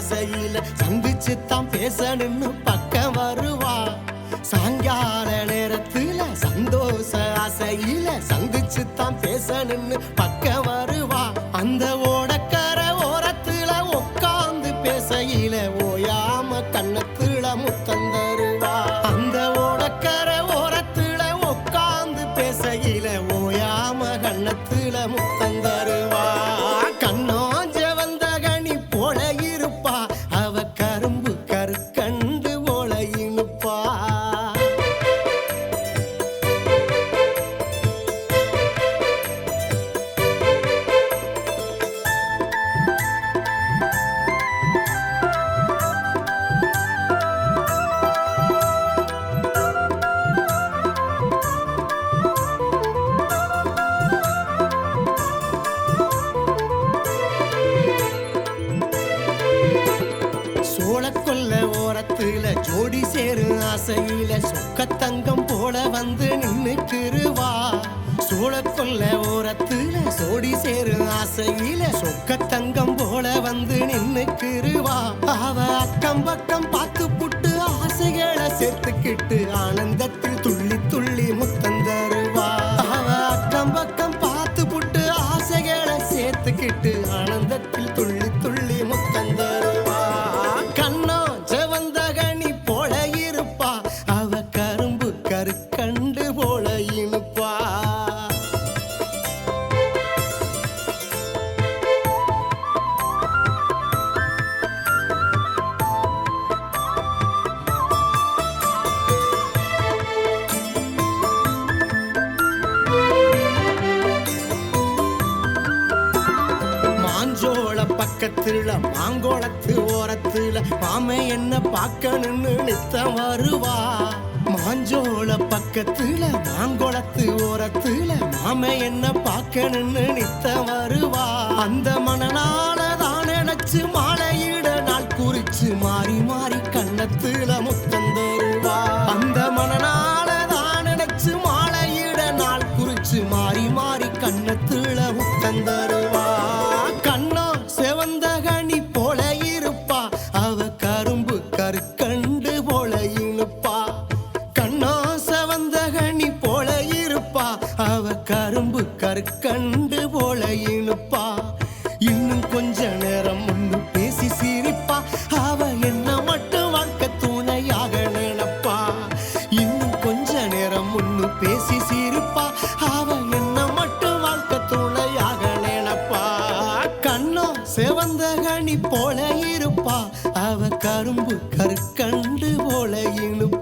ஆசையில சந்திச்சுத்தான் பேசணும்னு பக்கம் வருவா. சாயங்கால நேரத்துல சந்தோஷ ஆசையில சந்திச்சுத்தான் பேசணும்னு பக்கம் வருவா. அந்த ஓடக்கர ஓரத்துல உட்கார்ந்து பேசையில ஓயாம கண்ணத்துல முத்தம் தருவா. அந்த ஓடக்கர ஓரத்துல உட்கார்ந்து பேசையில ஓயாம கண்ணத்துல முத்தம் தருவா. கண்ணாஞ்ச வந்த கனி போல இருப்பா, அவ கரும்பு கருக்கண்டு போல இனுப்பா. சோளக்கொல்ல ஓரத்துல ஜோடி சேரும் ஆசையில சொக்கத்தங்கம் போல வந்து நின்னுக்குருவா. சோளக்கொல்ல ஓரத்துல ஜோடி சேரும் ஆசையில சொக்கத்தங்கம் போல வந்து நின்னுக்குருவா. அவ அக்கம் பக்கம் பார்த்து புட்டு ஆசைகளை சேர்த்துக்கிட்டு ஆனந்தத்தில் துள்ளி துள்ளி முத்தம் தருவா. அவ அக்கம் பக்கம் பார்த்து புட்டு ஆசைகளை சேர்த்துக்கிட்டு ஆனந்தத்தில் துள்ளி துள்ளி முத்தம் தருவா. கண்டு போல இனுப்பா. மாஞ்சோள பக்கத்துல மாங்கோளத்து ஓரத்துல மாமை என்ன பார்க்கணும்னு நித்தம் வருவா. மாஞ்சோள பக்கத்துல மாங்கோளத்து ஓரத்துல மாமை என்ன பார்க்கணும்னு நித்தம் வருவா. அந்த மனநாள தான் நினைச்சு மாலையிட நாள் குறிச்சு மாறி மாறி கண்ணத்துல முத்தம் தருவா. அந்த மனநாள தான் நினைச்சு மாலையிட நாள் குறிச்சு மாறி மாறி கண்ணத்துல முத்தம் தருவா. கண்ணா செவந்த கனி போல இருப்பா, அவ கரும்பு கருக்கண்டு போல இனுப்பா. கண்ணா செவந்த கனி போல இருப்பா, அவ கரும்பு கருக்கண்டு போல இனுப்பா. இன்னும் கொஞ்ச நேரம் முன்னு பேசி சிரிப்பா, அவ என்ன மட்டும் வாழ்க்கை துணையாக நினைப்பா. இன்னும் கொஞ்ச நேரம் முன்னு பேசி சிரிப்பா, அவ என்ன மட்டும் வாழ்க்கை துணையாக நினைப்பா. கண்ணா செவந்த கனி போல இருப்பா, அவ கரும்பு கருக்கண்டு போல இனுப்பா.